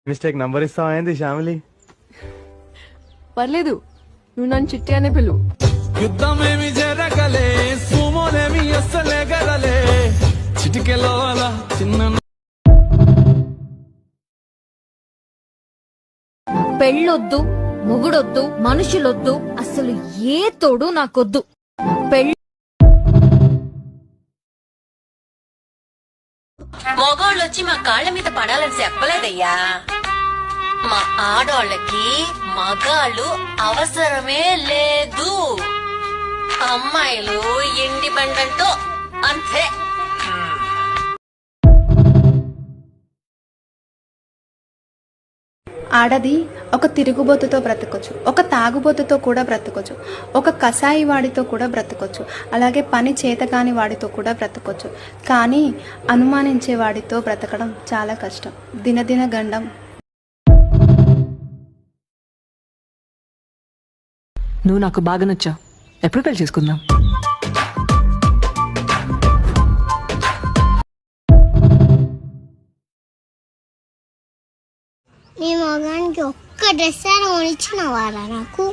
Mistake number ఇస్తావా ఏంది శ్యామిలి? పర్లేదు, నువ్వు నన్ను చిట్టి అనే పిలువు. యుద్ధమేమి జరగలే, సుమోనేమి అస్సలే గదలే, చిటికెలో అలా చిన్న పెళ్ళొద్దు, మొగుడొద్దు, మనుషులొద్దు, అసలు ఏ తోడు నాకొద్దు. మగోళ్ళొచ్చి మా కాళ్ళ మీద పడాలని చెప్పలేదయ్యా. మా ఆడోళ్ళకి మగాళ్ళు అవసరమే లేదు. అమ్మాయిలు ఇండిపెండెంట్ అంతే. ఆడది ఒక తిరుగుబోతుతో బ్రతకొచ్చు, ఒక తాగుబోతుతో కూడా బ్రతకొచ్చు, ఒక కసాయి వాడితో కూడా బ్రతకొచ్చు, అలాగే పని చేతకాని వాడితో కూడా బ్రతకొచ్చు. కానీ అనుమానించే వాడితో బ్రతకడం చాలా కష్టం. దినదిన గండం. నువ్వు నాకు బాగా నచ్చావు. ఎప్పుడు పెళ్లి చేసుకుందాం? మీ మగానికి ఒక్క డ్రెస్ అయినా కొనిచ్చినవారా నాకు?